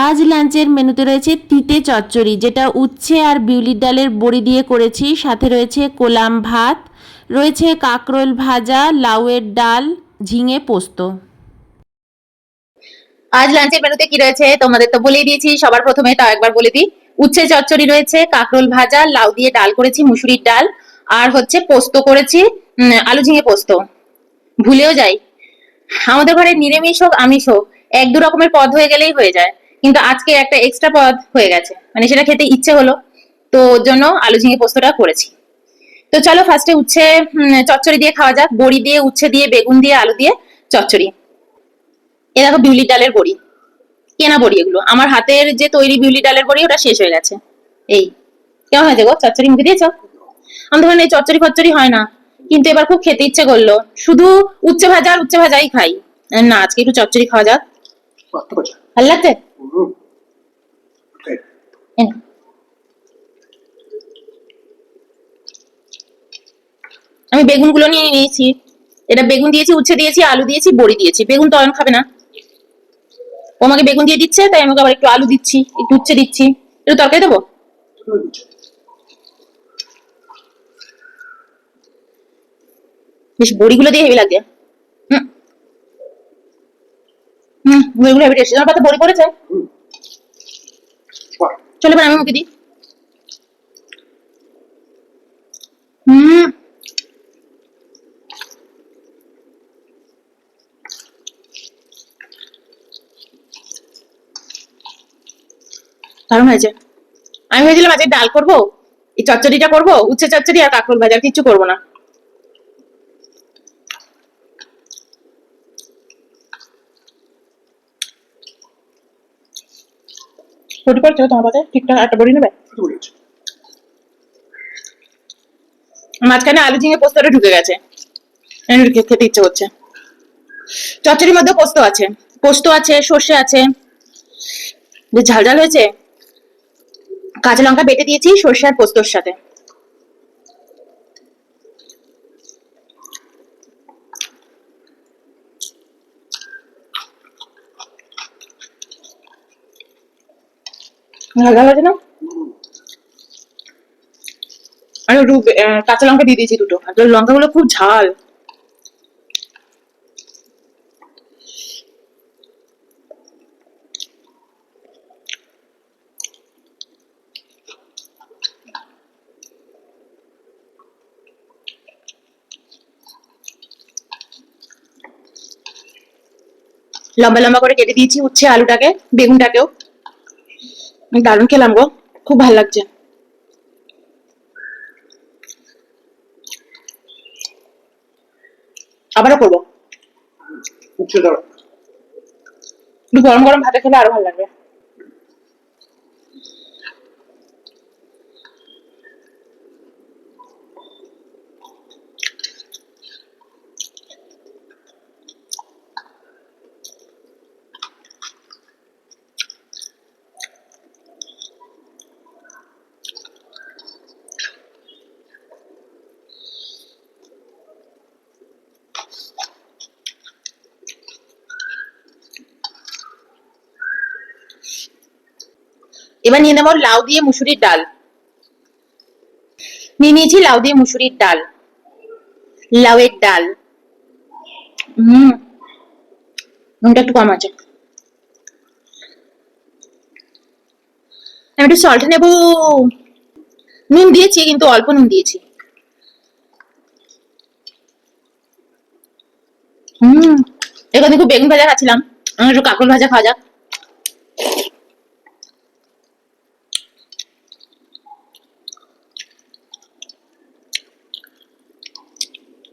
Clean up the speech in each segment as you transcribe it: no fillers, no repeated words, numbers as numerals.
আজ লাঞ্চের মেনুতে রয়েছে তিতে চচ্চড়ি, যেটা উচ্ছে আর বিউলির ডালের বড়ি দিয়ে করেছি। সাথে রয়েছে কোলাম ভাত, রয়েছে কাঁকরোল ভাজা, লাউয়ের ডাল, ঝিঙে পোস্ত। আজ লাঞ্চের মেনুতে কি রয়েছে তোমাদের তো বলেই দিয়েছি, সবার প্রথমে তাও একবার বলে দিই। উচ্ছে চচ্চড়ি রয়েছে, কাঁকরোল ভাজা, লাউ দিয়ে ডাল করেছি, মুসুরির ডাল, আর হচ্ছে পোস্ত করেছি, আলু ঝিঙে পোস্ত। ভুলেও যাই, আমাদের ঘরে নিরামিষ হোক আমিষ হোক এক দু রকমের পদ হয়ে গেলেই হয়ে যায়, কিন্তু আজকে একটা এক্সট্রা পদ হয়ে গেছে, মানে সেটা খেতে ইচ্ছে হলো, তো ওর জন্য আলু ঝিঙে পোস্তটা করেছি। তো চলো ফার্স্টে উচ্ছে চচ্চড়ি দিয়ে খাওয়া যাক। বড়ি দিয়ে, উচ্ছে দিয়ে, বেগুন দিয়ে, আলু দিয়ে চচ্চড়ি। এ দেখো বিউলির ডালের বড়ি, কেনা বড়ি এগুলো। আমার হাতের যে তৈরি বিউলি ডালের বড়ি ওটা শেষ হয়ে গেছে। এই কেমন হয়েছে গো, চচ্চড়ি মুখে দিয়েছো? আমাদের মানে চচ্চড়ি ফচ্চড়ি হয় না, কিন্তু এবার খুব খেতে ইচ্ছে করলো। শুধু উচ্ছে ভাজা আর উচ্ছে ভাজাই খাই, না আজকে একটু চচ্চড়ি খাওয়া যাক। ভালো লাগছে? আমি বেগুন গুলো নিয়ে নিয়েছি। এটা বেগুন দিয়েছি, উচ্ছে দিয়েছি, আলু দিয়েছি, বড়ি দিয়েছি। বেগুন তো অয়ন খাবে না, ও আমাকে বেগুন দিয়ে দিচ্ছে, তাই আমাকে আবার একটু আলু দিচ্ছি, একটু উচ্ছে দিচ্ছি। একটু তরকারি দেবো। বেশ বড়িগুলো দিয়ে হেভি লাগে। হুম বড়িগুলো হেভি টেস্টি। আমার পাতে বড়ি পড়েছে। চলো এবার আমি মুখে দিই। হুম দারুণ হয়েছে। আমি ভেবেছিলাম আজকে ডাল করবো, এই চচ্চড়িটা করবো, উচ্ছে চচ্চড়ি আর কাঁকরোল ভাজা, আর কিছু করবো না। বড়ি পড়ছে তোমার পাতে? ঠিকঠাক একটা বড়ি নেবে? মাঝখানে আলু ঝিঙে পোস্তটা ঢুকে গেছে, খেতে ইচ্ছে করছে। চচ্চড়ির মধ্যে পোস্ত আছে, পোস্ত আছে, সর্ষে আছে, বেশ ঝাল ঝাল হয়েছে। কাঁচা লঙ্কা বেটে দিয়েছি সর্ষে আর পোস্তর সাথে। ঝাল ঝাল হয়েছে না? আমি একটু কাঁচা লঙ্কা দিয়ে দিয়েছি দুটো, আর লঙ্কাগুলো খুব ঝাল। লম্বা লম্বা করে কেটে দিয়েছি উচ্ছে আলুটাকে, বেগুনটাকেও। দারুণ খেলাম গো, খুব ভালো লাগছে। আবারও করবো। একটু গরম গরম ভাতে খেলে আরো ভালো লাগবে। এবার নিয়ে নেবো লাউ দিয়ে মুসুরির ডাল। নিয়ে নিয়েছি লাউ দিয়ে মুসুরির ডাল, লাউয়ের ডাল। নুনটা একটু কম আছে, আমি একটু সল্ট নেবো। নুন দিয়েছি কিন্তু অল্প নুন দিয়েছি। এখানে একটু বেগুন ভাজা খাচ্ছিলাম, একটু কাঁকরোল ভাজা খাওয়া যাক।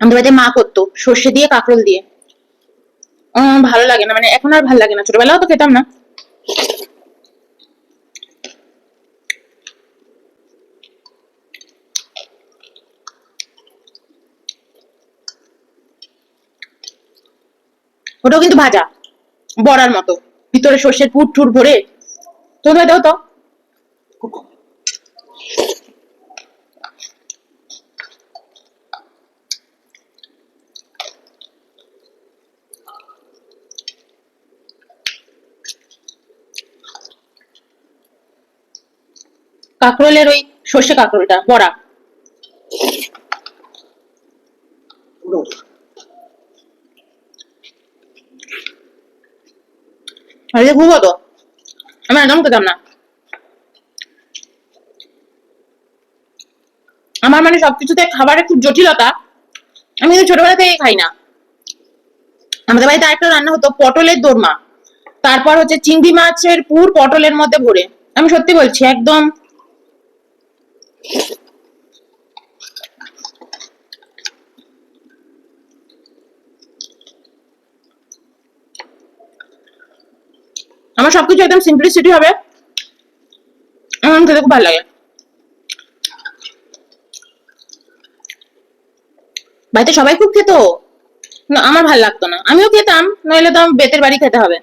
আমাদের বাড়িতে মা করতো সর্ষে দিয়ে কাঁকরোল দিয়ে, ভালো লাগে না, মানে এখন আর ভালো লাগে না, ছোটবেলাও তো খেতাম না। ওটাও কিন্তু ভাজা, বড়ার মতো, ভিতরে সর্ষের পুর টুর ভরে। তোমরা দাও তো। কাঁকরোলের ওই সর্ষে কাঁকরোলটা বড়া। আর যে ঘুমো তো আমি একদম খেতাম না। আমার মানে সবকিছুতে খাবারের খুব জটিলতা, আমি কিন্তু ছোটবেলা থেকে খাই না। আমাদের বাড়িতে আরেকটা রান্না হতো পটলের দোরমা, তারপর হচ্ছে চিংড়ি মাছের পুর পটলের মধ্যে ভরে। আমি সত্যি বলছি একদম আমার সবকিছু একদম সিম্পলিসিটি হবে, আমার খেতে খুব ভালো লাগে। বাড়িতে সবাই খুব খেত, না আমার ভালো লাগতো না, আমিও খেতাম, নইলে তো বেতের বাড়ি খেতে হবে।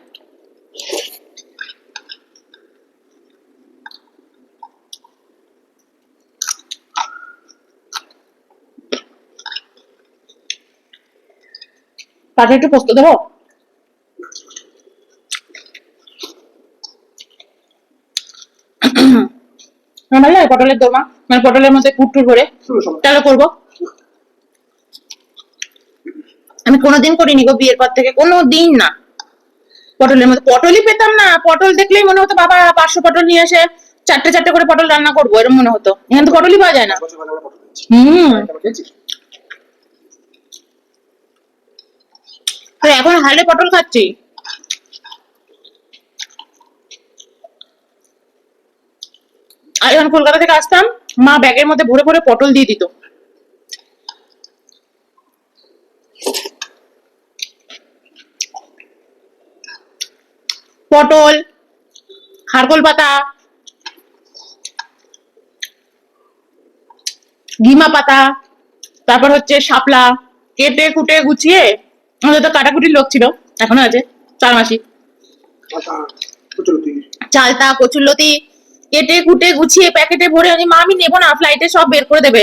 পাশে একটু পোস্ত দেবো। আমার ভালো লাগে পটলের দোরমা, মানে পটলের মধ্যে কুটুর ভরে, তাহলে করবো। আমি কোনোদিন করিনি গো বিয়ের পর থেকে, কোনোদিন না। পটলের মধ্যে পটলই পেতাম না, পটল দেখলেই মনে হতো বাবা 500 পটল নিয়ে এসে চারটে চারটে করে পটল রান্না করবো, এরকম মনে হতো। এখানে তো পটলই পাওয়া যায় না। হম। আর এখন হালে পটল খাচ্ছি। আর যখন কলকাতা থেকে আসতাম, মা ব্যাগের মধ্যে ভরে ভরে পটল দিয়ে দিত। পটল, খারকোল পাতা, গিমা পাতা, তারপর হচ্ছে শাপলা, কেটে কুটে গুছিয়ে, আমাদের তো কাটাকুটির লোক ছিল, এখনো আছে, 4 মাসি। চালতা কচুরলতি কেটে কুটে গুছিয়ে প্যাকেটে ভরে আনি, মা আমি নেবো না, ফ্লাইটে সব বের করে দেবে।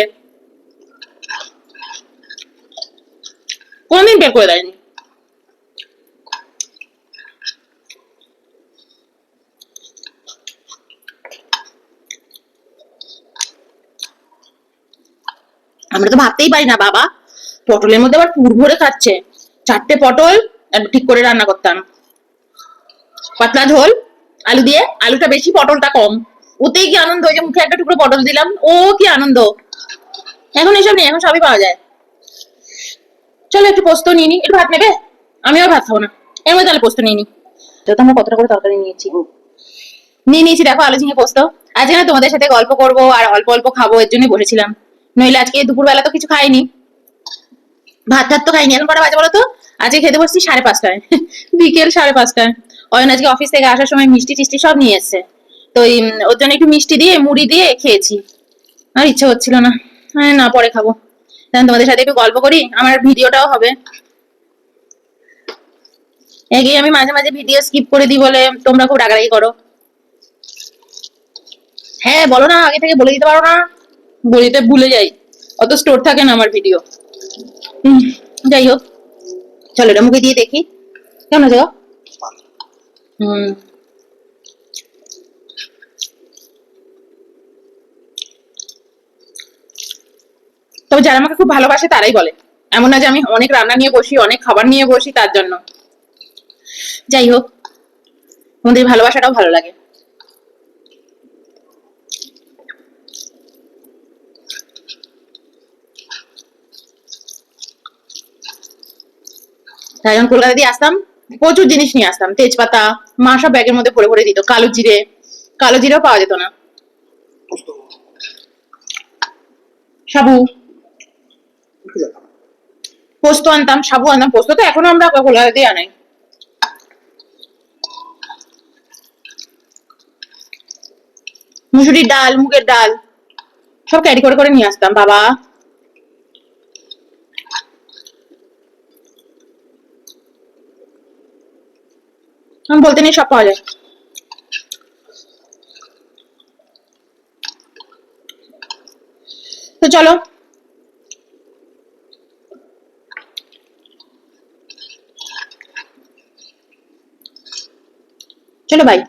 কোনদিন বের করে দেয়নি। আমরা তো ভাবতেই পারি না বাবা পটলের মধ্যে আবার পুর ভরে খাচ্ছে। 4টে পটল ঠিক করে রান্না করতাম, পাতলা ঝোল, আলু দিয়ে, আলুটা বেশি পটলটা কম, ওতেই কি আনন্দ, ওই যে মুখে একটা টুকরো পটল দিলাম, ও কি আনন্দ। এখন এসব নেই, এখন সবই পাওয়া যায়। চলো একটু পোস্ত নিয়ে নি, একটু ভাত নেবে? আমিও ভাত খাবো না, এর মধ্যে তাহলে পোস্ত নিয়ে নি। যত আমরা কতটা করে তরকারি নিয়েছি দেখো আলু ঝিঙে পোস্ত। আজকে না তোমাদের সাথে গল্প করব আর অল্প অল্প খাবো, এর জন্যই বসেছিলাম, নইলে আজকে দুপুরবেলা তো কিছু খাইনি, ভাত টাত তো খাইনি। এখন কটা বাজে বলো তো? আজকে খেতে বসছি 5:30টায়, বিকেল 5:30টায়। অয়ন আজকে অফিস থেকে আসার সময় মিষ্টি টিষ্টি সব নিয়ে এসছে, তো ওর জন্য একটু মিষ্টি দিয়ে মুড়ি দিয়ে খেয়েছি। আর ইচ্ছা হচ্ছিল না, না পরে খাবো। তাহলে তোমাদের সাথে একটু গল্প করি, আমার ভিডিওটাও হবে। এগিয়ে আমি মাঝে মাঝে ভিডিও স্কিপ করে দিই বলে তোমরা খুব রাগারাগি করো। হ্যাঁ বলো না, আগে থেকে বলে দিতে পারো না? বলিতে ভুলে যাই, অত স্টোর থাকে না আমার ভিডিও। যাই হোক, চলো এটা মুখে দিয়ে দেখি কেমন আছে গো। হম। তবে যারা আমাকে খুব ভালোবাসে তারাই বলে, এমন না যে আমি অনেক রান্না নিয়ে বসি, অনেক খাবার নিয়ে বসি তার জন্য। যাই হোক, তোমাদের ভালোবাসাটাও ভালো লাগে। তাই যখন কলকাতা দিয়ে আসতাম প্রচুর জিনিস নিয়ে আসতাম, তেজপাতা, মা সব ব্যাগের মধ্যে ভরে ভরে দিত, কালো জিরে, কালো জিরেও পাওয়া যেত না, সাবু, পোস্ত আনতাম, সাবু আনতাম, পোস্ত তো এখনো আমরা কলকাতা দিয়ে আনাই। মুসুরির ডাল, মুগের ডাল সব ক্যারি করে করে নিয়ে আসতাম বাবা। আমি বলতে নেই, সব পাওয়া যায়। তো চলো, চলো বাই।